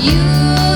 You know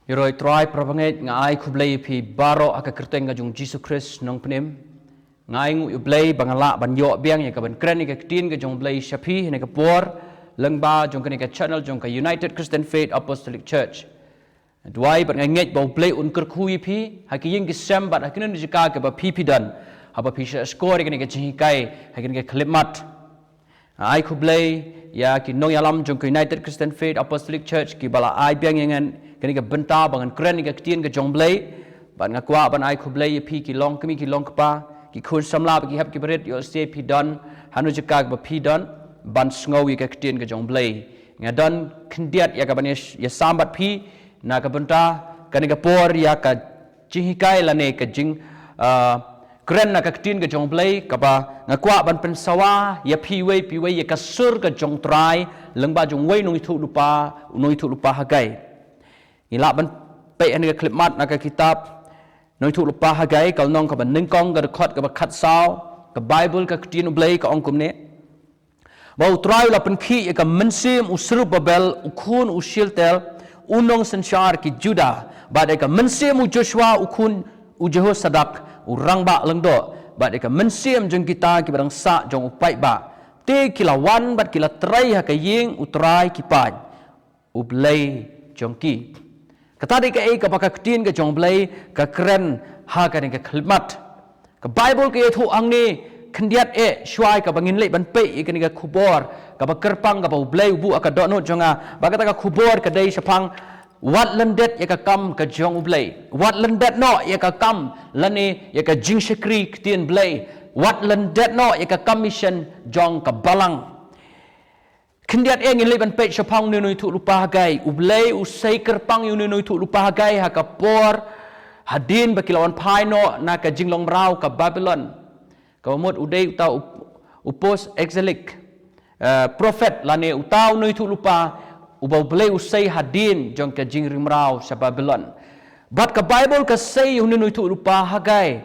Yoroi try propanget ngai ku blei pi baro aka kerteng ka jung Jesus Christ nong pnem ngai ngu U Blei bangala ban yo biang ya ka ban kren ka tin ka jung blei shapi ne ka por leng ba jung ka channel jung ka United Christian Faith Apostolic Church Dwai ban ngai nget ba blei un ker kui pi ha ki ying ki sem bat ha kin ni ka ka ba pi dan ha ba pi score ka ni ka chi kai ha kin ka klimat ai ku blei ya ki nong yalam jung ka United Christian Faith Apostolic Church ki bala ai biang yang kini ka benta bangan keren ka tien ka jong blei ban ngakwa ban ai ku blei pi ki long kami ki long pa ki khun samla ki hap ki beret yo se pi don hanu jaka ba pi don ban sngowi ka tien ka jong blei ngadan khndiat ya ka ban ya sambat pi na ka benta kani ka por ya ka chihikai lane ka jing keren na ka tien ka jong blei ka ba ngakwa ban pensawa ya pi wei ya ka sur ka jong trai lengba jong wei nong thu lupa hagai ila ban pe ani ka clip mat na ka kitab noi thu lupa hagai kal nong ka ban ning kong ka khot ka ba khat sao ka bible ka tin blei ka ongkum ne ba utrai la pen khi ka mensim usru babel ukhun ushiltel unong sanchar ki juda ba de ka mensim u joshua ukhun u jehosadak urangba lengdo ba de ka mensim jong kita ki barang sa jong upai ba te kila wan bat kila trai ha ka ying utrai ki pan U Blei jong ki kata di ka ka baka ketin ka jong blei ka keren ha ka ni ka khilmat ka bible ke thu ang ni khndiat shwai ka bangin le ban pe ka ni ka khubor ka ba kerpang ka ba blei bu aka do no jonga ba ka ta ka khubor ka dei sapang wat lyndet ya ka kam ka jong blei wat lyndet no ya ka kam lani ya ka jing shikri ketin blei wat lyndet no ya ka commission jong ka balang Kendiat ingin leban pek sapang nunui tu lupa hagai U Blei usai kerpang nunui tu lupa hagai ha ka por hadin bakilawan paino na ka jinglong rau ka Babylon ka mot udai utau upos exilic prophet lane utau nui tu lupa ubau Blei usai hadin jong ka jingring rau sa Babylon bat ka Bible ka say nunui tu lupa hagai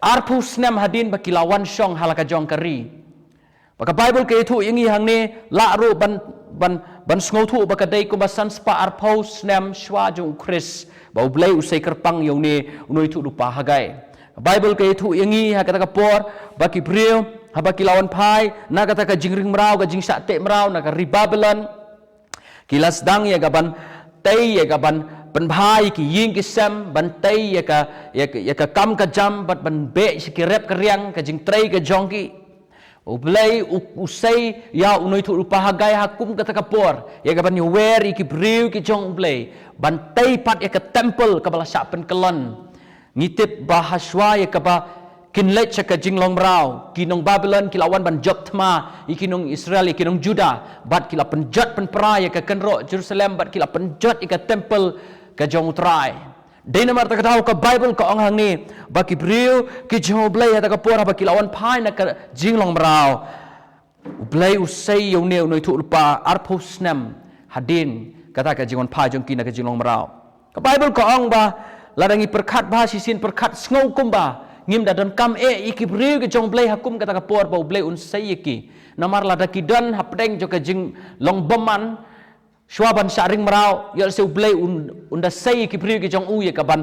arpu snem hadin bakilawan shong halaka jong kari Baka Bible ke itu ingi hang ni la ru ban sngo thu baka dei ko basan spa arpau snem shwa jong Chris ba blei usai kerpang yong ni unoi thu lupa hagai Bible ke itu ingi ha kata ka por baki breu ha baki lawan pai na kata ka jingring mrau ka jing sa te mrau na ka ri Babylon kilas dang ya gaban tei ya gaban ban bhai ki ying ki sem ban tei ya ka kam ka jam bat ban be sikirep ka riang ka jing trei ka jong ki U Blei usai ya unoi thu lupa hagai hakum kata kapor ya ka ban wer ki briu ki jong U Blei ban tei pat ya ka temple ka bala sa pen kelon ngitip bahaswa ya ka ba kinlet cha ka jinglong rau kinong Babylon kilawan ban jot thma ikinong Israel ikinong Juda bat kila pen jot pen pra ya ka kenro Jerusalem bat kila pen jot ka temple ka jong trai Dena marta kataw ka Bible ka ang hangni baki briu ki jong Blei hata ka pora baki lawan pai na ka jinglong mrau Blei usai yong ne unoi thu lupa arpo snem hadin kata ka jingon pai jong kina ka jinglong mrau ka Bible ka ang ba ladangi perkhat ba sisin perkhat sngo kumba ngim da don kam iki briu ki jong Blei hakum kata ka por ba Blei unsai ki namar ladaki don hapdeng jo ka jing long boman Shwaban saring merau, yal se U Blei unda say ki priu ki jong u ye kaban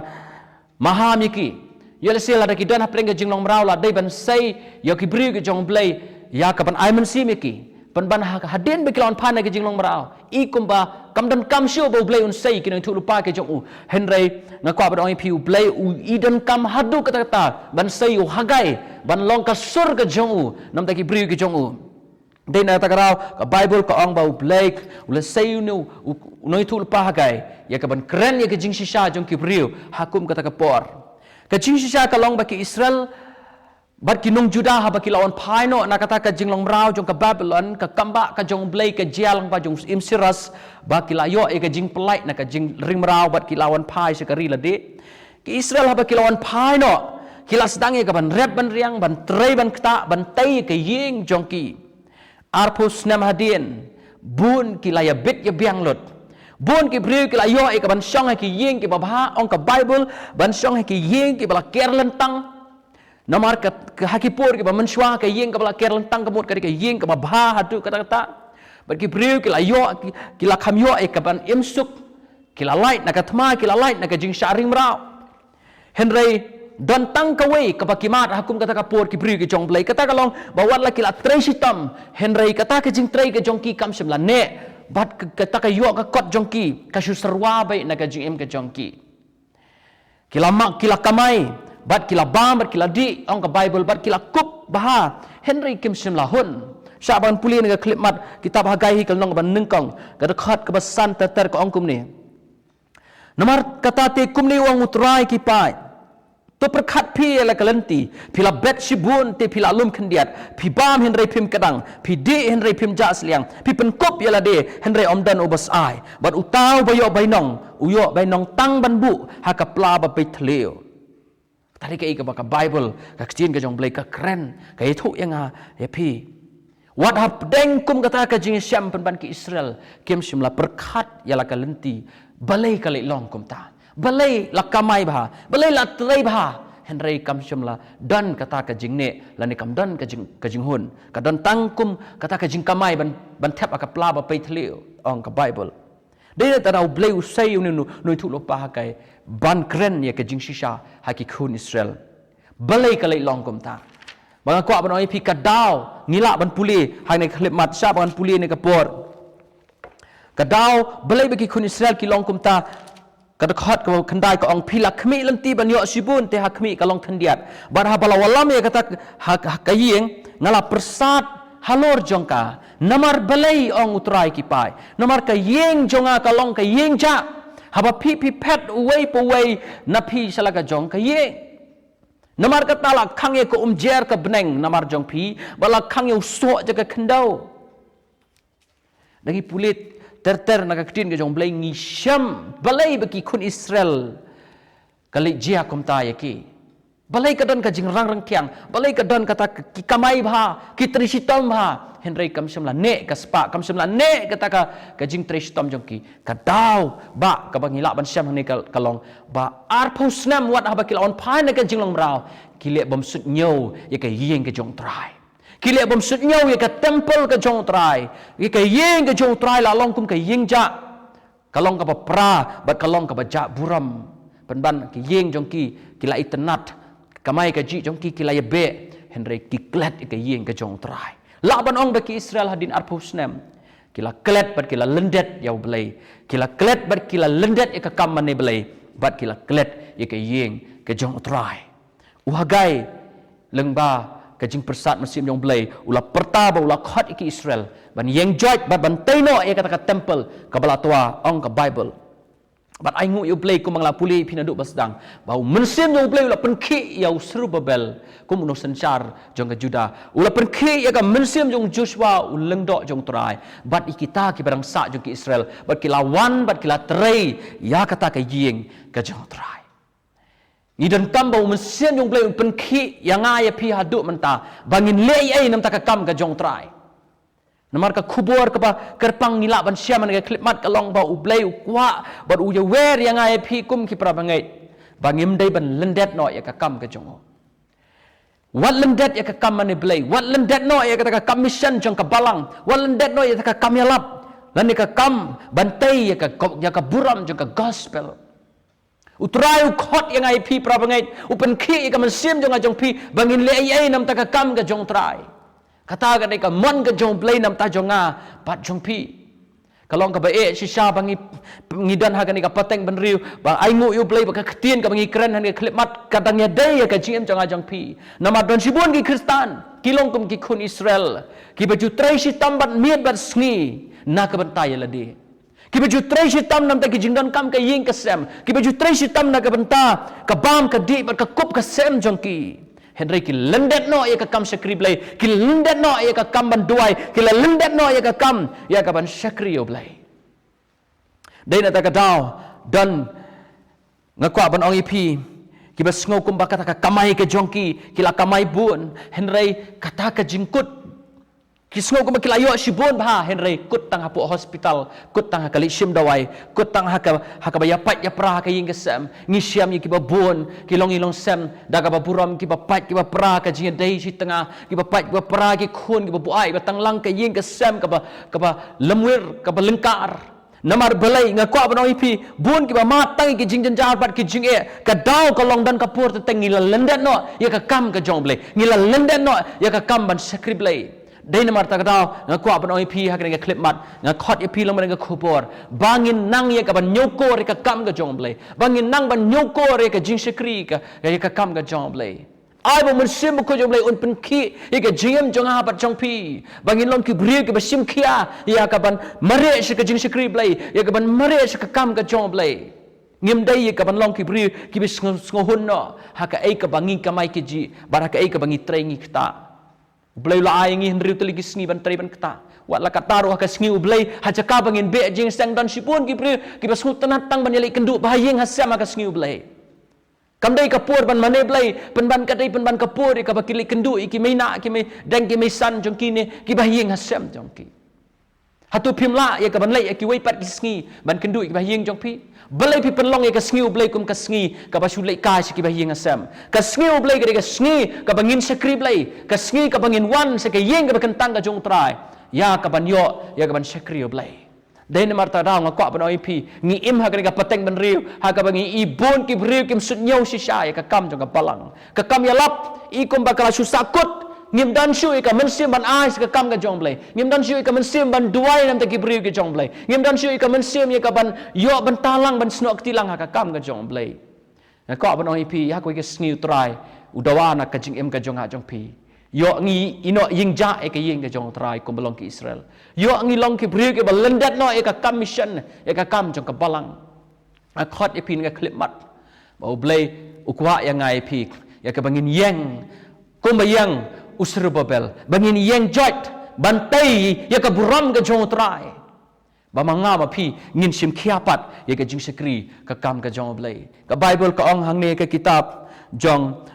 maham ki, yal se la ki dan hapleng ki jinglong merau la dai ban say yo ki priu ki jong Blei ya kaban aiman sim ki, ban hadin be kilon pan ki jinglong merau, I kumba kam dan kam shu bo Blei un say ki nang thu lupa ki jong u, henrei ngakwa ban oi pi U Blei u idan kam hadu kata ban say u hagai ban long ka sur ki jong u nam ta ki priu ki jong u Dei na takarau ka Bible ka ong ba U Blei ula say nu noi thu lupa hagai ya ka ban keren ya ka jing shisha jong ki priu hakum kata ka por ka jing shisha ka long ba ki Israel bat ki nong Juda ha ba ki lawan paino na kata ka jing long rau jong ka Babylon ka kamba ka jong Blei ka jialang ba jong imsiras ba ki layo e ka jing pelait na ka jing ring rau bat ki lawan pai se ka ri la de ki Israel ha ba ki lawan paino kilas dang e ka ban rep ban riang ban trei ban kta ban tei ka ying jong ki Arpus nam hadin bun kilaya bit ya biang lot bun ki briu kilayo e ka ban shong ki ying ki babha ong ka Bible ban shong ki ying ki bala kerlentang namar ka hakipur ki ba menshwa ka ying ka bala kerlentang ka mot ka ying ka babha hatu kata-kata But Kibriu kila yo kila kamyo e kaban imsuk kila light nak thma kila light nak jing sharing merau Henry don tang kawai kapakimat hakum kata kapur ki bri ki jong blai kata kalong bawat la kila trei sitam Henry kata ke jing trei ke jongki kam semla ne bat kata ka yo ka kot jongki ka su serwa bai nak jing em ke jongki kila mak kila kamai bat kila bam bat kila di ong ka bible bat kila kup baha Henry kim semla hun Saban puli ni klip mat kitab hagai kal nong ban nengkong kada khat ka basan ter ko ongkum ni Nomor kata te kum ni wang utrai ki pai to perkhat pi la kalenti pila bet sibun te pila lum khendiat pi bam henry pim kadang pi di henry pim jas liang pi penkop yala de henry omdan obas ai bat utau bayo bainong uyo bainong tang ban bu hakapla ba pe thleo tadi ke ka bible ka chin ka jong blai ka kren ka thu yang ya pi Wat hap deng kum kata ka jing syam ban ki Israel kem simla perkhat yala ka lenti balai ka long kum ta balai la kamai bha balai la trei bha Henry kam simla dan kata ka jing ne la ni kam dan ka jing hun ka dan tang kum kata ka jing kamai ban thep aka pla ba pe thleu ong ka Bible de ta rau blei usai nu thu lo pa kai ban kren ya ka jing shisha ha ki khun Israel balai ka long kum ta Bang kuat banoi pi kadau ngilak ban puli hai nei klip mat sya ban puli nei kapor kadau belai bagi kun Israel ki long kumta kada khat ko khandai ko ong phila khmi lamti ban yo sibun te hakmi ka long thandiat bar ha bala walam ya kata kayeng ngala persat halor jongka namar belai ong utrai ki pai namar ka yeng jonga ka long ka yeng ja haba pi pet away po way na pi salaga jong ka yeng Namar kata la khang ye ko jer ka beneng namar jong pi bala khang ye so jaga khendau dagi pulit ter nak ktin ke jong blai ngi syam balai bagi kun Israel kali jia kom ta ye ki balai ka don ka jing rang kyang balai ka don kata ki kamai bha ki trisitom bha Henry kam semla ne ka spa kam semla ne kata ka jing trisitom jong ki ka dau ba ka bangila ban syam ni ka long ba ar pusnam wat ha ba kila on pai na ka jing long rao kile bom sut nyau ye ka yeng ka jong trai kile bom sut nyau ye ka temple ka jong trai ye ka yeng ka jong trai la long kum ka yeng ja ka long ka pra ba ka long ka ba ja buram ban ki yeng jong ki kila itnat kamai ka ji jong ki kila ye be Henry ki klet ka yeng ka jong trai Laban ong bagi Israel hadin arpusnem kila klet bat kila lendet yau belai kila klet bat kila lendet ika kamane belai bat kila klet ika yeng ke jong trai uhagai lengba ke jing persat mesim jong belai ula perta ba ula khat iki Israel ban yeng joy bat ban taino ika kata temple kabala tua ong ka Bible bat ai ngu U Blei ku mangla puli pinaduk basdang bau mensim U Blei ula penki yau seru babel ku muno sencar jong ka Juda ula penki ya ka mensim jong Joshua uleng dok jong trai bat ikita ki barang sa jong ki Israel bat ki lawan bat ki la trei ya kata ka yeng ka jong trai ni dan kam bau mensim jong Blei penki yang ai pi haduk menta bangin lei ai nam ta ka kam ka jong trai Namar ka kubur ka ba kerpang nila ban syam nga klipmat ka long ba U Blei kwa ba u wer yang ai pi kum ki pra bangai bangim dai ban lendet no ya ka kam ka jong wat lyndet ya ka kam mane Blei wat lyndet no ya ka kam mission jong ka balang wat lyndet no ya ka kam yalap lan ni ka kam bantai ya ka buram jong ka gospel utrai u khot yang ai pi pra bangai u pen khi ka man sim jong jong pi bangin le ai nam ta ka kam ka jong trai Kata ka ka mon ka jong Blei nam ta jonga pat jong pi kalong ka ba shisha bangi ngidan ha ka ni ka pateng ban riu ba ai ngu U Blei ba ka ktien ka bangi kren han ka klipmat kadang ya dai ka jim jonga jong pi nama don sibun ki kristan kilong kum ki kun Israel ki baju trai si tambat miet bat sngi na ka bantai la de ki baju trai si tam nam ta ki jingdan kam ka ying ka sem ki baju trai si tam na ka banta ka bam ka di bat ka kup ka sem jong ki Henry ki lendet no ya ka kam sakri Blei ki lendet no ya ka kam ban duai ki lendet no ya ka kam ya ka ban sakri yo Blei dai na ta ka dau dan ngakwa ban ong ipi ki bas ngau kum ba kata ka kamai ka jongki ki la kamai bun Henry kata ka jingkut ki sngo kum ki la yo sibun ba Henry kut tang hapu hospital kut tang kali sim dawai kut tang haka ba ya pat ya pra ka ying kesam ngisiam ki ba bun ki long ilong sem daga ba buram ki ba pat ki ba pra ka jing dai si tengah ki ba pat ki ba pra ki khun ki ba buai ba tang lang ka ying kesam ka ba lemwir ka ba lengkar Namar belai ngakwa banong ipi bun ki ba mat tang ki jing janjar bat ki jing ka daw ka long dan ka pur te ngila lendet no ya ka kam ka jong blai ngila lendet no ya ka kam ban sakri blai dai namar ta ka daw ngakwa banong ipi ha ka clip mat ngakhot ipi long ban ka khupor bangin nang ya ka ban nyoko re ka kam ka jong blai bangin nang ban nyoko re ka jing sakri ka ya ka kam ka jong blai ai bo mun sim ko jong blai un pen ki ya ka jing jong ha bat jong pi bangin long ki bri ki ba sim kia ya ka ban mare shi ka jing sakri blai ya ka ban mare shi ka kam ka jong blai ngim dai ya ka ban long ki bri ki bi ngohun no ha ka ai ka bangi ka mai ki ji bar ha ka ai ka bangi trengi kta blai la ai ngi henriu teli ki sngi ban tre ban kta wat la ka taru ha ka sngi u blai ha cha ka bangin be jing sang dan sipun ki bri ki ba smut tanat tang ban yali kendu ba yeng ha sama ka sngi u blai kam dai kapur ban mane blai pen ban ka dai pen ban kapur ka ba kili kendu ki mai na ki mai dang ki mai san jong ki ne ki ba yeng ha sam jong ki hatu phimla ya ka ban lai ki wei pat ki sngi ban kendu ki ba yeng jong pi belai pi penlong ya ka sngi u blai kum ka sngi ka ba shulai ka si ki ba yeng ha sam ka sngi u blai ka sngi ka bangin sakri blai ka sngi ka bangin wan se ka yeng ka ba kentang ka jong trai ya ka ban yo ya ka ban sakri u blai dai namar ta daw ngakwa ban oi pi ngi im ha ka pateng ban riu ha ka bangi i bon ki riu kim sut nyau si sha ya ka kam jong ka balang ka kam ya lap i kum ba kala susakut ngim dan shu ka mensim ban ai ka kam ka jong blai ngim dan shu ka mensim ban duai nam ta ki riu ki jong blai ngim dan shu ka mensim ya ka ban yo ban talang ban snok tilang ha ka kam ka jong blai ngakwa ban oi pi ha ko ki sniu trai udawa na ka jing im ka jong ha jong pi yo ngi ino ying ja e ka ying ka jong trai kum belong ki Israel yo ngi long ki bri ke balendat no e ka kam mission e ka kam jong ka balang a khot e pin ka clip mat ba blai ukwa ya ngai pi ya ka bangin yeng kum ba yang usrubabel bangin yeng jot bantai ya ka buram ka jong trai ba manga ma pi ngin sim khiapat ya ka jing sakri ka kam ka jong blai ka bible ka ong hang ne ka kitab jong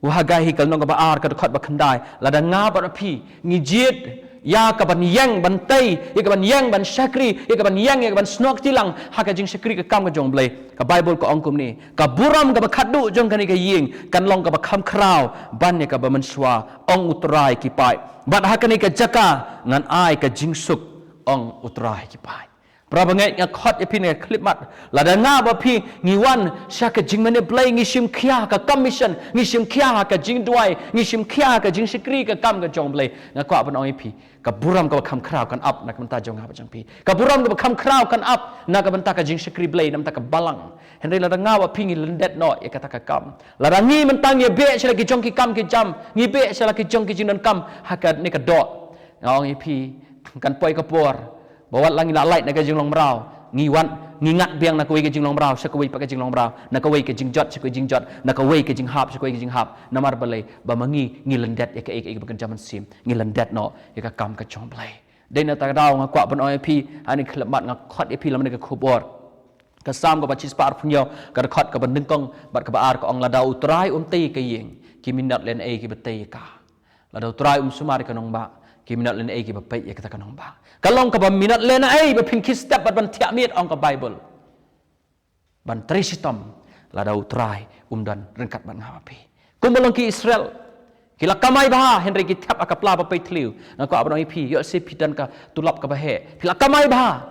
wahagai hikal nong ba ar ka khot ba khandai la da nga ba phi ngi jit ya ka ban yang ban tai ya ka ban yang ban sakri ya ka ban yang ya ka ban snok tilang ha ka jing sakri ka kam ka jong blai ka bible ko ong kum ni ka buram ka ba khadu jong ka ni ka ying kan long ka ba kham khrau ban ne ka ba man swa ong utrai ki pai bat ha ka ni ka jaka ngan ai ka jing suk ong utrai ki pai Prabangai nga khot ipin nga clip mat lada nga ba phi ngi wan sha ka jing mane blai ngi sim khia ka commission ngi sim khia ka jing duai ngi sim khia ka jing sikri ka kam ka jong blai nga kwa ban oi phi ka buram ka kham khrau kan up na kam ta jong ha ba jang phi ka buram ka kham khrau kan up na ka ban ta ka jing sikri blai nam ta ka balang henry lada nga ba phi ngi lendet no e ka ta ka kam lada ngi man tang ye be shala ki jong ki kam ki jam ngi be shala ki jong ki jing nan kam ha ka ni ka do ngi phi kan poi ka por bawat langi la light na ka jing long brau ngi wan ngi ngat biang na ka wei ka jing long brau sa ka wei pa ka jing long brau na ka wei ka jing jot sa ka jing jot na ka wei ka jing hap sa ka wei ka jing hap namar balai ba mangi ngi lendet ya ka ek ba kan jaman sim ngi lendet no ya ka kam ka chong blai dei na ta daw nga kwa ban oi pi ani khlemat nga khot e pi lam ne ka khubor ka sam ka ba chis par phunyo ka khot ka ban ning kong bat ka ba ar ka ong la daw utrai ti ka yeng ki minat len e ki ba te ka la daw utrai sumar ka nong ba ki minat len e ki ba pe ya ka ta ka nong ba kalong ka ba minat len ai ba pinki step ban tiamit ong ka bible ban trisitom la dau trai dan rengkat ban ngapi kumbalong ki Israel kila kamai bah henry ki tap akapla ba pe tliu na ko abang ipi yo se pidan ka tulap ka bahe kila kamai bah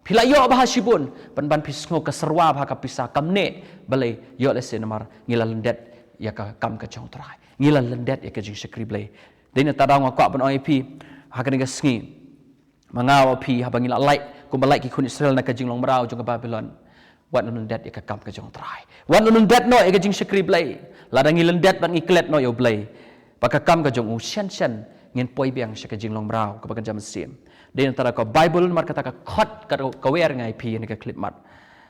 pila yo bah sibun ban pisngo ka serwa bah ka pisa kamne balai yo le se namar ngila lendet ya ka kam ka chong trai ngila lendet ya ka jing sekri blai dina tadang ko abang ipi hakan ga sngi mangaw pi habang ila light kumbalai ki kun Israel na ka jing long brau jong ka Babylon wat nun det ya ka kam ka jong trai wat nun det no e ka jing sekri blai ladang ngi lendet ban ngi klet no yo blai pa ka kam ka jong u shen ngin poi biang sa ka jing long brau ka ba jam sim de antara ka Bible mar kata ka khot ka wer ngai pi ni ka clip mat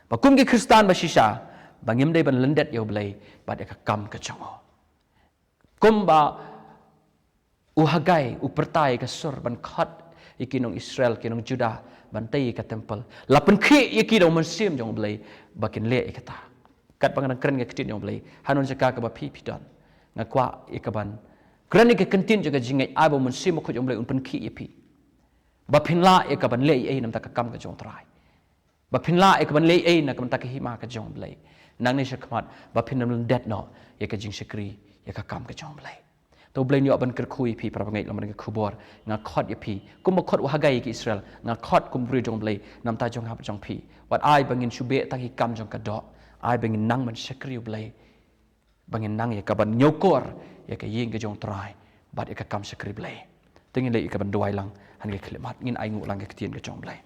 pa kum ki Kristan ba shisha bangim dei ban lendet yo blai ba de ka kam ka jong kum ba u hagai u pertai ka sur ban khot ikinong Israel kinong Judah bantai ka temple lapan khi ikidong mensim jong blai bakin le ikata kat pangan kren ka kitin jong blai hanon jaka ka ba pi pidon ngakwa ikaban kren ka kentin jaga jingai abo mensim ko jong blai un pen khi ipi ba pinla ikaban le ai nam ta ka kam ka jong trai ba pinla ikaban le ai na kam ta ka hima ka jong blai nang ni shakmat ba pinam det no ya ka jing sekri ya ka kam ka jong blai tu blei nyok ban kerkui pi prabangai lam ban kubor nga khot ya pi kum khot wa hagai ki Israel nga khot kum bri jong blei nam ta jong hap jong pi wat ai bangin shube ta hi kam jong ka do ai bangin nang man shakri blei bangin nang ya ka ban nyokor ya ka ying ka jong trai bat ya ka kam shakri blei tengin le ka ban duai lang han ke khlemat ngin ai ngu lang ke tien ka jong blei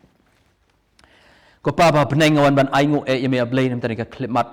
ko pa ba benai ngawan ban ai ngu e ya me blei nam ta ka khlemat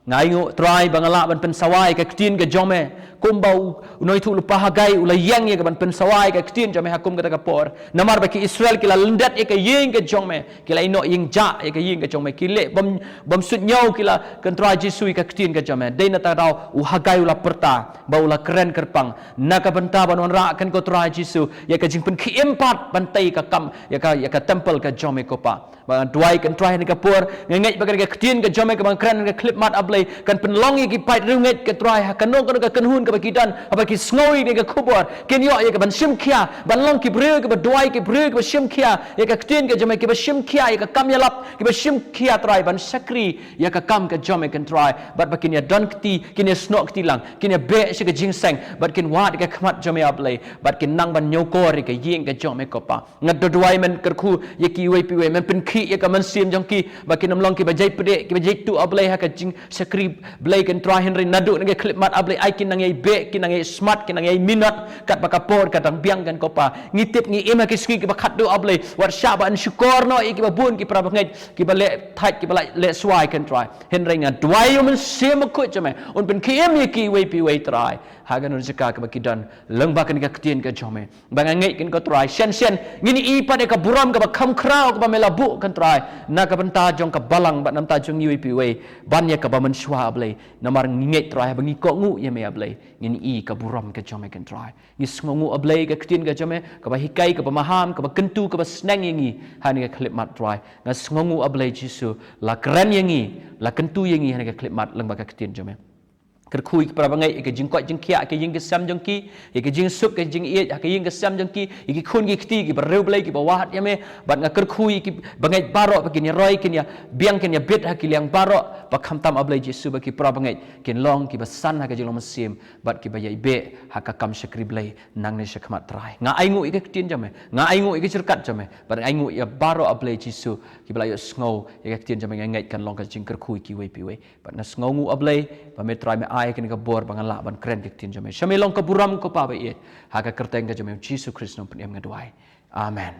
ngai ngu trai bangala ban pen sawai ka tien ka jong me kumbau unoi thu lupa hagai ula yang ye ban pen sawai ka tien jome hakum ka por namar ba ki Israel kila lendat e ka yeng ka jong me kila ino yeng ja e ka yeng ka jong me kile bom sut nyau kila kontra Jesu ka tien ka jome dei na ta dau u hagai ula perta ba ula keren kerpang na ka benta ban ra kan ko tra Jesu ye ka jing pen ki empat bantai ka kam ye ka temple ka jome ko pa ba duai kan trai ni ka por ngai ba ka tien ka jome ka ban keren ka clip mat ablei kan pen long ye ki pait runget ka trai ha kanong ka kanhun bagi dan bagi snoi ni ke kubur ken yo ye ke ban sim khia ban long ki breu ke ba duai ke breu ke ba sim khia ye ka tin ke jame ke ba sim khia ye ka kam yalap ke ba sim khia trai ban sakri ye ka kam ke jame kan trai bat bakin ya don kti kin ya snok kti lang kin ya be se ke jingseng bat kin wat ke khmat jame ablei bat kin nang ban nyokor ke yeng ke jame ko pa ngat duai men kerku ye ki wei pi wei men pen khi ye ka man sim jong ki bakin nam long ki ba jai pede ki ba jai tu ablei ha ka jing sakri blei kan trai henry nadu nge clip mat ablei ai kin nang be kinang ay smart kinang ay minat kat bakapor katang biang kan kopa ngitip ngi ema ki ski ki bakat do ablei war syaba an syukur no ki babun ki pra bangai ki ba le thait ki ba le swai kan try henry nga dwai men sem ko jame un pen ki em ki wei pi wei try hagan un jaka ka bakidan leng ba kan ka ktien ka jame bang ngai kin ko try sen ngini i pa de ka buram ka ba kham krau ka ba melabu kan try na ka banta jong ka balang ba nam ta jong wei pi wei ban ya ka ba men swa ablei namar ngai try bangi ko ngu ye me ablei ngin i ka buram ka jome kan try ngi sngongu ablei ka ktin ka jome ka ba hikai ka ba maham ka ba kentu ka ba snang yengi hani ka klip mat try nga sngongu ablei Jesu la kran yengi la kentu yengi hani ka klip mat lang ba ka ktin jome kerkhui para bangai ke jingkot jingkia ke jing kesam jongki ke jing suk ke jing iet ke jing kesam jongki ke khun ki kti ki bareu blai ki bawahat yame bat nga kerkhui ki bangai baro bakin ya roi kin ya biang kin ya bet ha ki liang baro ba khamtam ablai Jesu ba ki para bangai kin long ki basan ha ka jilong mesim bat ki bayai be ha ka kam shakri blai nang ne shakmat trai nga aingu ke ktin jame nga aingu ke cerkat jame bat aingu ya baro ablai Jesu ki blai sngo ke ktin jame ngai kan long ka jing kerkhui ki wei pi wei bat na sngongu ablai ba me trai me ai kan ka bor bangala ban kren dik tin jame shamelong ka buram ko pa ba ye ha ka kerteng ka jame Jesu Christ nom pnem ngadwai amen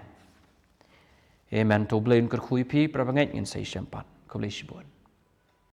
amen to blain ker khui pi prabangai in sai shampat ko le shibon